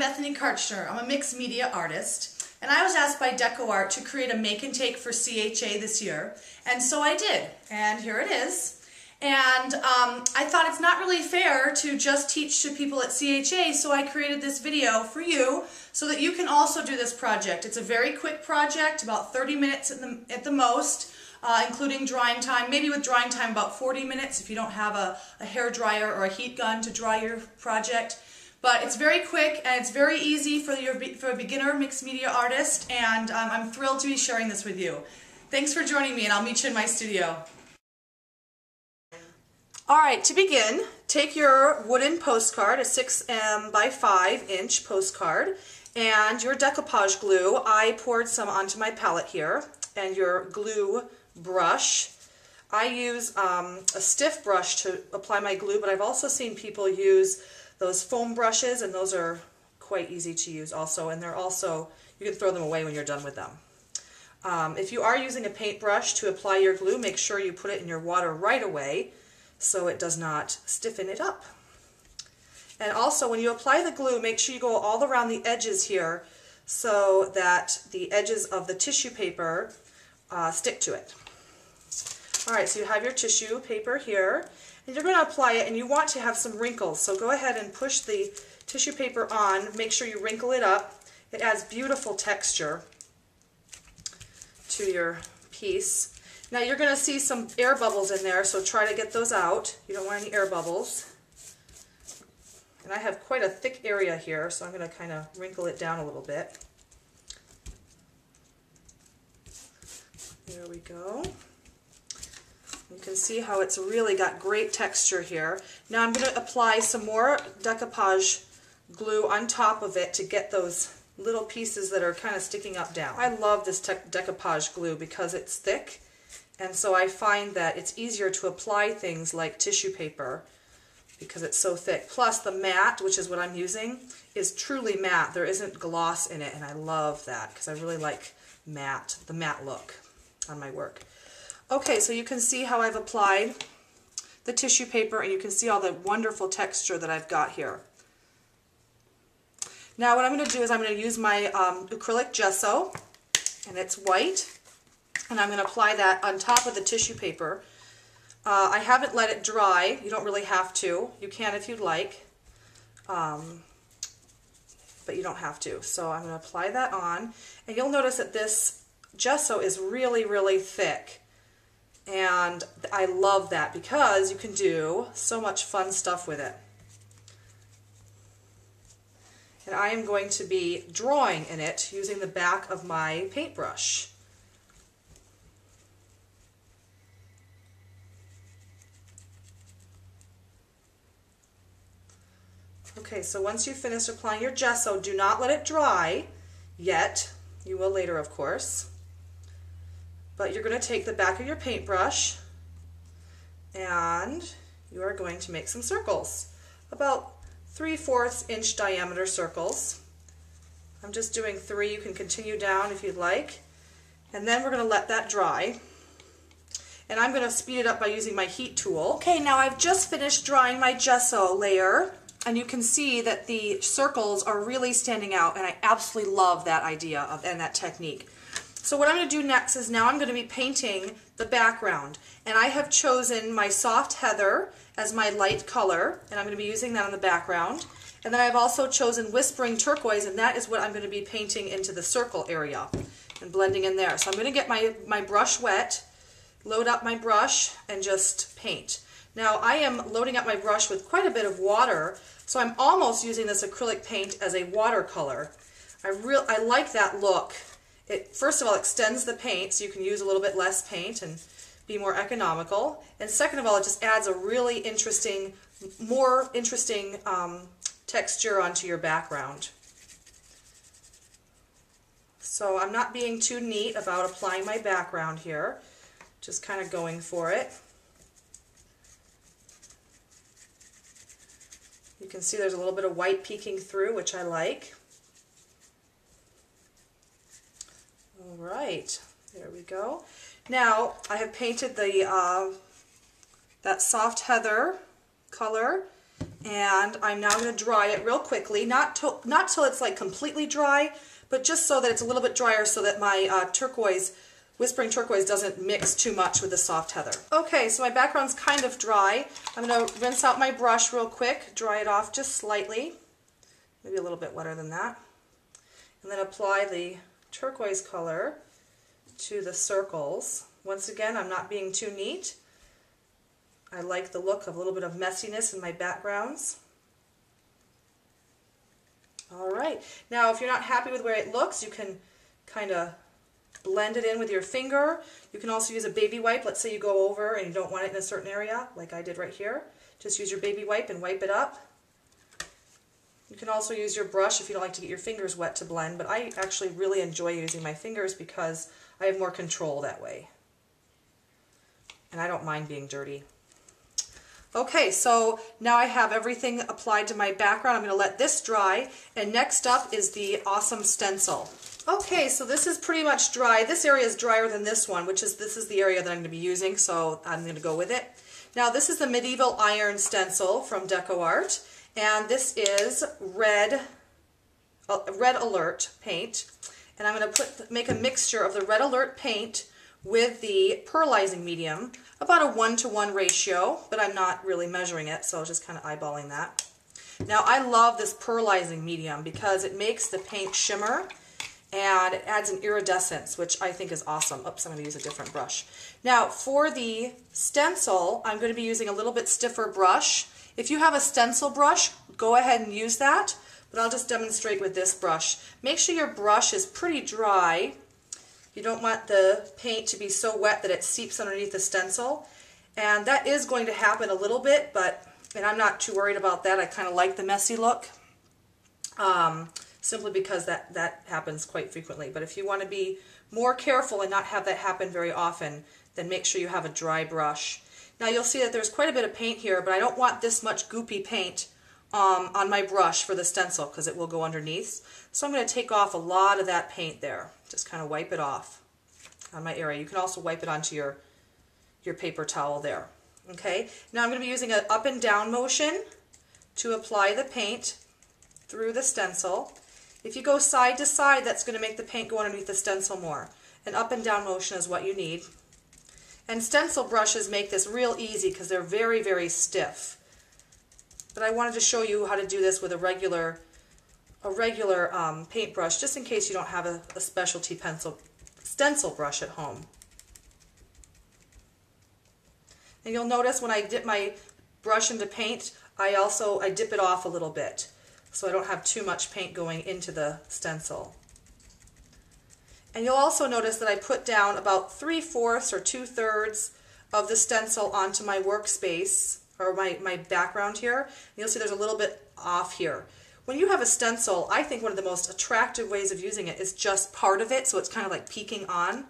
Bethany Karchner. I'm a mixed media artist, and I was asked by DecoArt to create a make and take for CHA this year, and so I did, and here it is. And I thought it's not really fair to just teach to people at CHA, so I created this video for you so that you can also do this project. It's a very quick project, about 30 minutes at the most, including drying time, maybe with drying time about 40 minutes if you don't have a hair dryer or a heat gun to dry your project. But it's very quick and it's very easy for a beginner mixed media artist, and I'm thrilled to be sharing this with you. Thanks for joining me, and I'll meet you in my studio. Alright, to begin, take your wooden postcard, a 6 by 5 inch postcard, and your decoupage glue. I poured some onto my palette here, and your glue brush. I use a stiff brush to apply my glue, but I've also seen people use those foam brushes, and those are quite easy to use also, and they're also, you can throw them away when you're done with them. If you are using a paintbrush to apply your glue, make sure you put it in your water right away so it does not stiffen it up. And also, when you apply the glue, make sure you go all around the edges here so that the edges of the tissue paper stick to it. Alright, so you have your tissue paper here, and you're going to apply it, and you want to have some wrinkles, so go ahead and push the tissue paper on. Make sure you wrinkle it up. It adds beautiful texture to your piece. Now you're going to see some air bubbles in there, so try to get those out. You don't want any air bubbles. And I have quite a thick area here, so I'm going to kind of wrinkle it down a little bit. There we go. You can see how it's really got great texture here. Now I'm going to apply some more decoupage glue on top of it to get those little pieces that are kind of sticking up down. I love this decoupage glue because it's thick, and so I find that it's easier to apply things like tissue paper because it's so thick. Plus the matte, which is what I'm using, is truly matte. There isn't gloss in it, and I love that because I really like matte, the matte look on my work. Okay, so you can see how I've applied the tissue paper, and you can see all the wonderful texture that I've got here. Now what I'm going to do is I'm going to use my acrylic gesso, and it's white, and I'm going to apply that on top of the tissue paper. I haven't let it dry. You don't really have to. You can if you'd like, but you don't have to. So I'm going to apply that on, and you'll notice that this gesso is really, really thick. And I love that because you can do so much fun stuff with it. And I am going to be drawing in it using the back of my paintbrush. Okay, so once you finish applying your gesso, do not let it dry yet. You will later, of course. But you're going to take the back of your paintbrush and you are going to make some circles, about 3/4 inch diameter circles. I'm just doing 3. You can continue down if you'd like. And then we're going to let that dry. And I'm going to speed it up by using my heat tool. Okay, now I've just finished drying my gesso layer, and you can see that the circles are really standing out, and I absolutely love that idea and that technique. So what I'm going to do next is now I'm going to be painting the background, and I have chosen my soft heather as my light color, and I'm going to be using that on the background. And then I've also chosen whispering turquoise, and that is what I'm going to be painting into the circle area and blending in there. So I'm going to get my brush wet, load up my brush, and just paint. Now I am loading up my brush with quite a bit of water, so I'm almost using this acrylic paint as a watercolor. I like that look. It, first of all, extends the paint, so you can use a little bit less paint and be more economical. And second of all, it just adds a really interesting, more interesting texture onto your background. So I'm not being too neat about applying my background here, just kind of going for it. You can see there's a little bit of white peeking through, which I like. Alright, there we go. Now I have painted the that soft heather color, And I'm now going to dry it real quickly, not till it's like completely dry, but just so that it's a little bit drier so that my Whispering Turquoise doesn't mix too much with the soft heather. Okay, so my background's kind of dry. I'm going to rinse out my brush real quick, dry it off just slightly, maybe a little bit wetter than that, and then apply the turquoise color to the circles. Once again, I'm not being too neat. I like the look of a little bit of messiness in my backgrounds. Alright, now if you're not happy with the way it looks, you can kind of blend it in with your finger. You can also use a baby wipe. Let's say you go over and you don't want it in a certain area, like I did right here. Just use your baby wipe and wipe it up. You can also use your brush if you don't like to get your fingers wet to blend, but I actually really enjoy using my fingers because I have more control that way. And I don't mind being dirty. Okay, so now I have everything applied to my background. I'm going to let this dry, and next up is the awesome stencil. Okay, so this is pretty much dry. This area is drier than this one, this is the area that I'm going to be using, so I'm going to go with it. Now this is the Medieval Iron Stencil from DecoArt, and this is Red Alert paint, and I'm going to make a mixture of the Red Alert paint with the pearlizing medium, about a 1-to-1 ratio, but I'm not really measuring it, so just kind of eyeballing that. Now I love this pearlizing medium because it makes the paint shimmer and it adds an iridescence, which I think is awesome. Oops, I'm going to use a different brush. Now for the stencil, I'm going to be using a little bit stiffer brush. If you have a stencil brush, go ahead and use that, but I'll just demonstrate with this brush. Make sure your brush is pretty dry. You don't want the paint to be so wet that it seeps underneath the stencil. And that is going to happen a little bit, and I'm not too worried about that. I kind of like the messy look, simply because that happens quite frequently. But if you want to be more careful and not have that happen very often, then make sure you have a dry brush. Now you'll see that there's quite a bit of paint here, but I don't want this much goopy paint on my brush for the stencil because it will go underneath. So I'm going to take off a lot of that paint there. Just kind of wipe it off on my area. You can also wipe it onto your paper towel there. Okay, now I'm going to be using an up and down motion to apply the paint through the stencil. If you go side to side, that's going to make the paint go underneath the stencil more. An up and down motion is what you need. And stencil brushes make this real easy because they're very, very stiff. But I wanted to show you how to do this with a regular paintbrush, just in case you don't have a specialty stencil brush at home. And you'll notice when I dip my brush into paint, I dip it off a little bit, so I don't have too much paint going into the stencil. And you'll also notice that I put down about 3/4 or 2/3 of the stencil onto my workspace, or my background here. And you'll see there's a little bit off here. When you have a stencil, I think one of the most attractive ways of using it is just part of it, so it's kind of like peeking on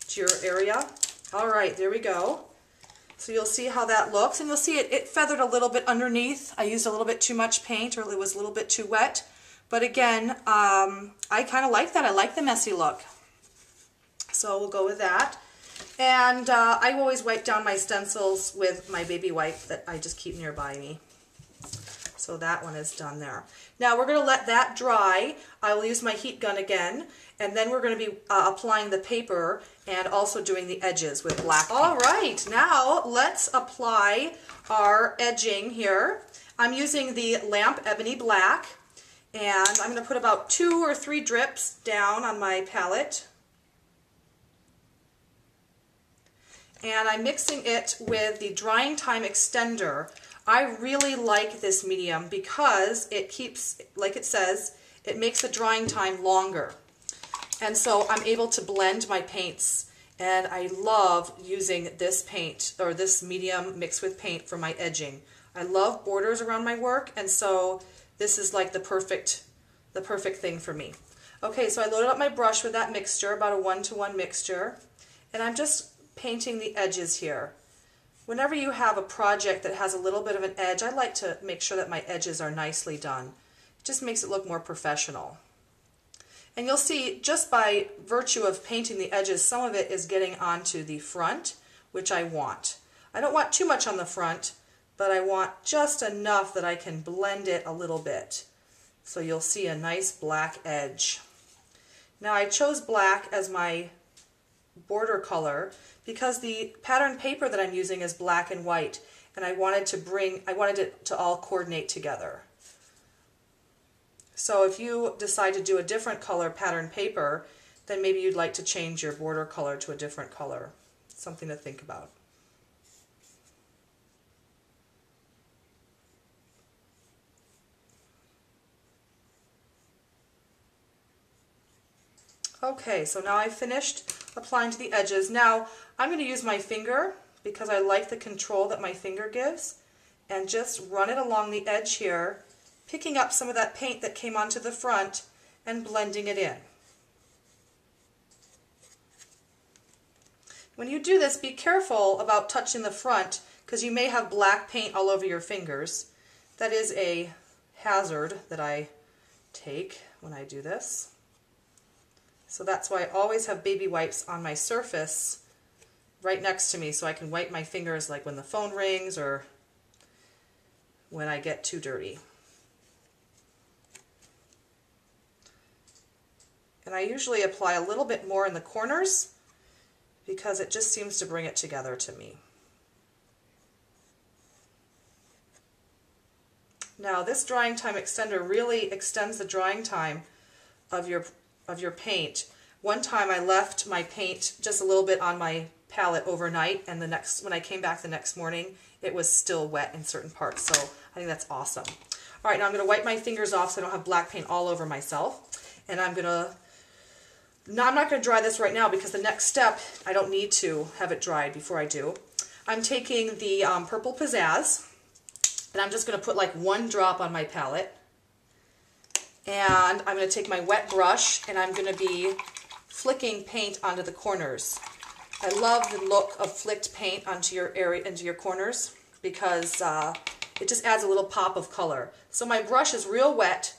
to your area. Alright, there we go. So you'll see how that looks, and you'll see it feathered a little bit underneath. I used a little bit too much paint, or it was a little bit too wet. But again, I kind of like that. I like the messy look. So we'll go with that. And I always wipe down my stencils with my baby wipe that I just keep nearby me. So that one is done there. Now we're going to let that dry. I will use my heat gun again, and then we're going to be applying the paper and also doing the edges with black paint. All right, now let's apply our edging here. I'm using the Lamp Ebony Black, and I'm going to put about 2 or 3 drips down on my palette. And I'm mixing it with the Drying Time Extender. I really like this medium because it keeps, like it says, it makes the drying time longer. And so I'm able to blend my paints, and I love using this paint, or this medium mixed with paint, for my edging. I love borders around my work, and so this is like the perfect thing for me. Okay, so I loaded up my brush with that mixture, about a 1-to-1 mixture, and I'm just painting the edges here. Whenever you have a project that has a little bit of an edge, I like to make sure that my edges are nicely done. It just makes it look more professional. And you'll see, just by virtue of painting the edges, some of it is getting onto the front, which I want. I don't want too much on the front, but I want just enough that I can blend it a little bit. So you'll see a nice black edge. Now I chose black as my border color because the pattern paper that I'm using is black and white, and I wanted it to all coordinate together. So if you decide to do a different color pattern paper, then maybe you'd like to change your border color to a different color. Something to think about. Okay, so now I've finished applying to the edges. Now I'm going to use my finger because I like the control that my finger gives, and just run it along the edge here, picking up some of that paint that came onto the front and blending it in. When you do this, be careful about touching the front because you may have black paint all over your fingers. That is a hazard that I take when I do this. So that's why I always have baby wipes on my surface right next to me so I can wipe my fingers like when the phone rings or when I get too dirty. And I usually apply a little bit more in the corners because it just seems to bring it together to me. Now this drying time extender really extends the drying time of your paint. One time I left my paint just a little bit on my palette overnight, and when I came back the next morning it was still wet in certain parts, so I think that's awesome. Alright, now I'm going to wipe my fingers off so I don't have black paint all over myself, and I'm not going to dry this right now because the next step I don't need to have it dried before I do. I'm taking the purple pizzazz and I'm just going to put like one drop on my palette, and I'm going to take my wet brush and I'm going to be flicking paint onto the corners. I love the look of flicked paint onto your area, into your corners, because it just adds a little pop of color. So my brush is real wet.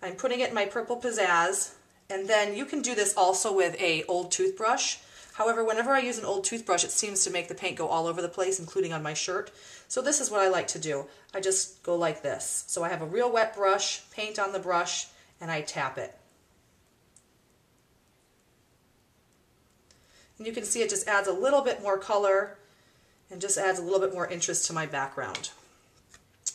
I'm putting it in my purple pizzazz, and then you can do this also with an old toothbrush. However, whenever I use an old toothbrush, it seems to make the paint go all over the place, including on my shirt. So this is what I like to do. I just go like this. So I have a real wet brush, paint on the brush, and I tap it. And you can see it just adds a little bit more color and just adds a little bit more interest to my background.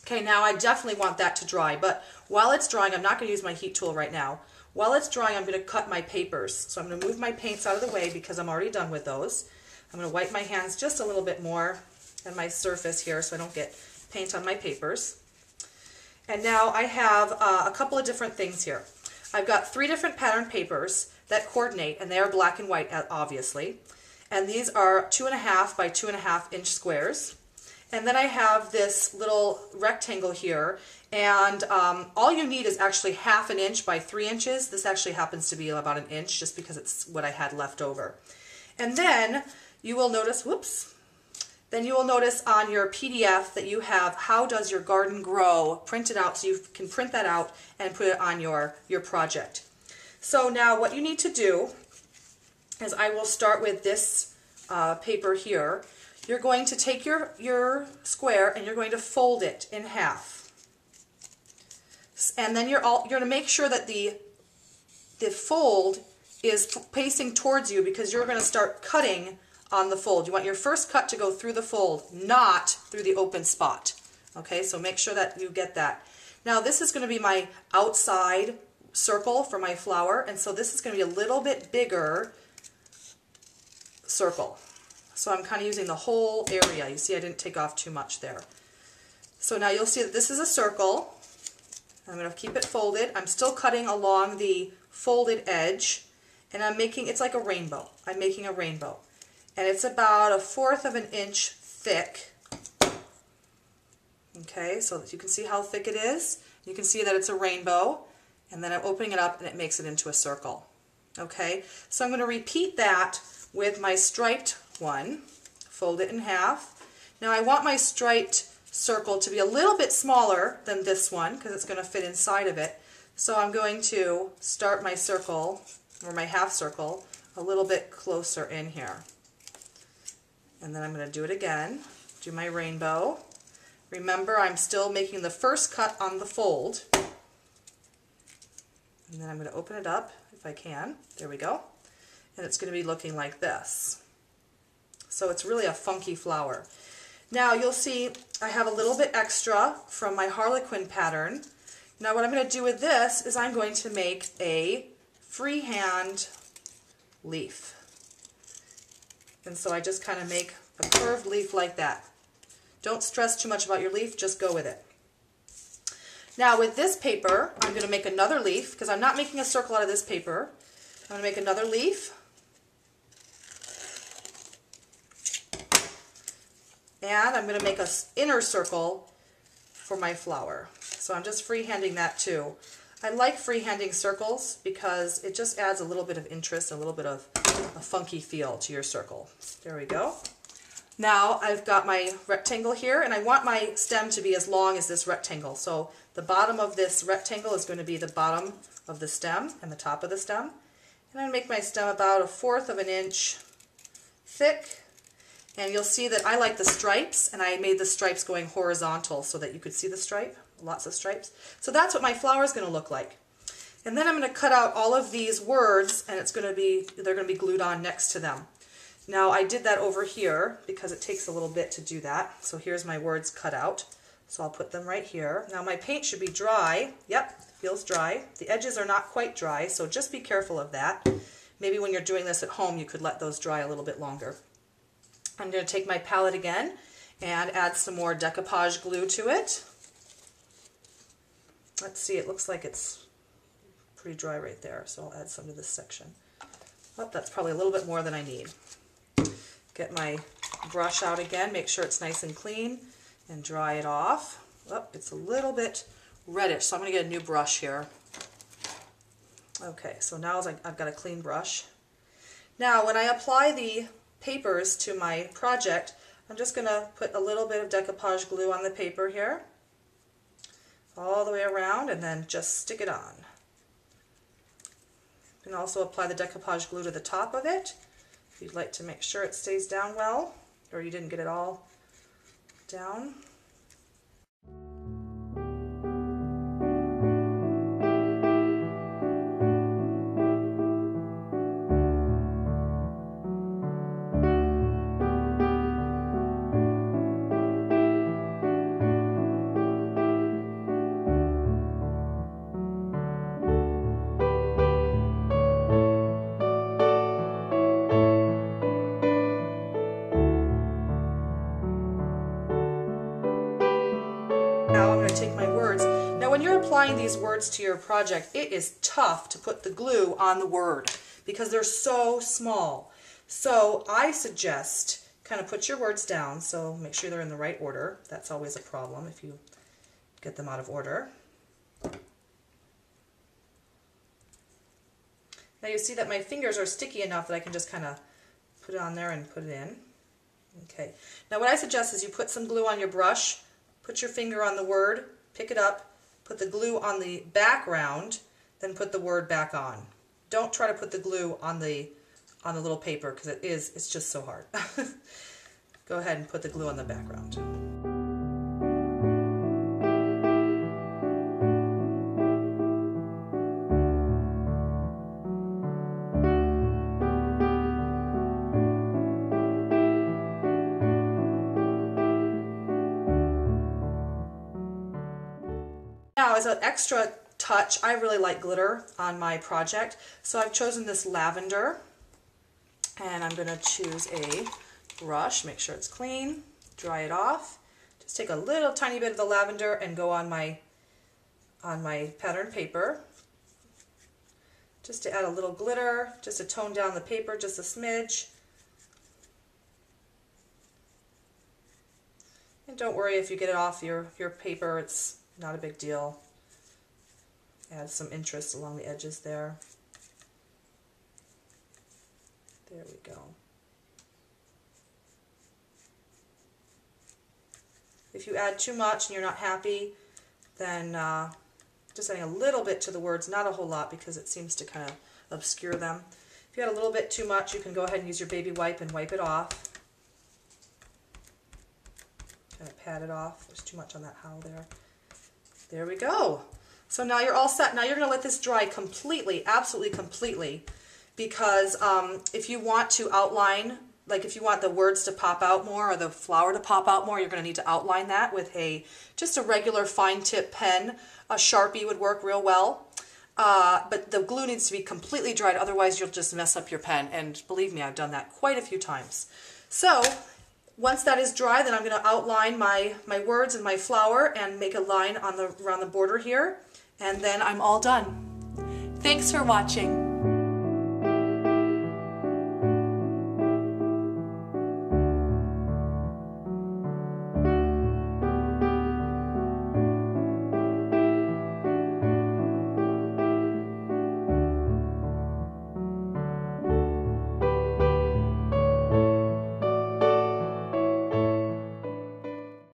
Okay, now I definitely want that to dry, but while it's drying, I'm not going to use my heat tool right now. While it's drying, I'm going to cut my papers. So I'm going to move my paints out of the way because I'm already done with those. I'm going to wipe my hands just a little bit more on my surface here so I don't get paint on my papers. And now I have a couple of different things here. I've got 3 different pattern papers that coordinate, and they are black and white, obviously. And these are 2.5 by 2.5 inch squares. And then I have this little rectangle here, and all you need is actually 1/2 inch by 3 inches. This actually happens to be about 1 inch just because it's what I had left over. And then you will notice, then you will notice on your PDF that you have How Does Your Garden Grow printed out, so you can print that out and put it on your project. So now what you need to do is, I will start with this paper here. You're going to take your square and you're going to fold it in half. And then you're going to make sure that the fold is facing towards you, because you're going to start cutting on the fold. You want your first cut to go through the fold, not through the open spot. Okay, so make sure that you get that. Now this is going to be my outside circle for my flower, and so this is going to be a little bit bigger circle. So I'm kind of using the whole area. You see I didn't take off too much there. So now you'll see that this is a circle. I'm going to keep it folded. I'm still cutting along the folded edge, and I'm making, it's like a rainbow. I'm making a rainbow. And it's about 1/4 of an inch thick. Okay, so that you can see how thick it is. You can see that it's a rainbow, and then I'm opening it up and it makes it into a circle. Okay, so I'm going to repeat that with my striped one. Fold it in half. Now I want my striped circle to be a little bit smaller than this one because it's going to fit inside of it. So I'm going to start my circle, or my half circle, a little bit closer in here. And then I'm going to do it again, do my rainbow. Remember, I'm still making the first cut on the fold. And then I'm going to open it up if I can. There we go. And it's going to be looking like this. So it's really a funky flower. Now you'll see I have a little bit extra from my Harlequin pattern. Now what I'm going to do with this is I'm going to make a freehand leaf. And so I just kind of make a curved leaf like that. Don't stress too much about your leaf, just go with it. Now with this paper, I'm going to make another leaf, because I'm not making a circle out of this paper. I'm going to make another leaf. And I'm going to make an inner circle for my flower. So I'm just freehanding that too. I like freehanding circles because it just adds a little bit of interest, a little bit of a funky feel to your circle. There we go. Now I've got my rectangle here, and I want my stem to be as long as this rectangle. So the bottom of this rectangle is going to be the bottom of the stem and the top of the stem. And I'm going to make my stem about 1/4 of an inch thick. And you'll see that I like the stripes, and I made the stripes going horizontal so that you could see the stripe, lots of stripes. So that's what my flower is going to look like. And then I'm going to cut out all of these words, and they're going to be glued on next to them. Now I did that over here because it takes a little bit to do that. So here's my words cut out. So I'll put them right here. Now my paint should be dry. Yep, feels dry. The edges are not quite dry, so just be careful of that. Maybe when you're doing this at home, you could let those dry a little bit longer. I'm going to take my palette again and add some more decoupage glue to it. Let's see, it looks like it's pretty dry right there, so I'll add some to this section. Oh, that's probably a little bit more than I need. Get my brush out again, make sure it's nice and clean, and dry it off. Oh, it's a little bit reddish, so I'm going to get a new brush here. Okay, so now I've got a clean brush. Now when I apply the papers to my project, I'm just going to put a little bit of decoupage glue on the paper here, all the way around, and then just stick it on. You can also apply the decoupage glue to the top of it if you'd like to make sure it stays down well, or you didn't get it all down. Now I'm going to take my words. Now when you're applying these words to your project, it is tough to put the glue on the word because they're so small. So I suggest kind of put your words down, so make sure they're in the right order. That's always a problem if you get them out of order. Now you see that my fingers are sticky enough that I can just kind of put it on there and put it in. Okay. Now what I suggest is you put some glue on your brush, put your finger on the word, pick it up, put the glue on the background, then put the word back on. Don't try to put the glue on the little paper because it's just so hard. Go ahead and put the glue on the background. Now, as an extra touch, I really like glitter on my project, so I've chosen this lavender, and I'm going to choose a brush, make sure it's clean, dry it off. Just take a little tiny bit of the lavender and go on my pattern paper, just to add a little glitter, just to tone down the paper just a smidge. And don't worry if you get it off your paper, it's not a big deal. Add some interest along the edges there. There we go. If you add too much and you're not happy, then just adding a little bit to the words, not a whole lot because it seems to kind of obscure them. If you add a little bit too much, you can go ahead and use your baby wipe and wipe it off. kind of pat it off. There's too much on that how there. There we go. So now you're all set. Now you're going to let this dry completely, absolutely completely, because if you want to outline, like if you want the words to pop out more or the flower to pop out more, you're going to need to outline that with just a regular fine tip pen. A Sharpie would work real well. But the glue needs to be completely dried, otherwise you'll just mess up your pen. And believe me, I've done that quite a few times. So once that is dry, then I'm going to outline my words and my flower and make a line on around the border here. And then I'm all done. Thanks for watching.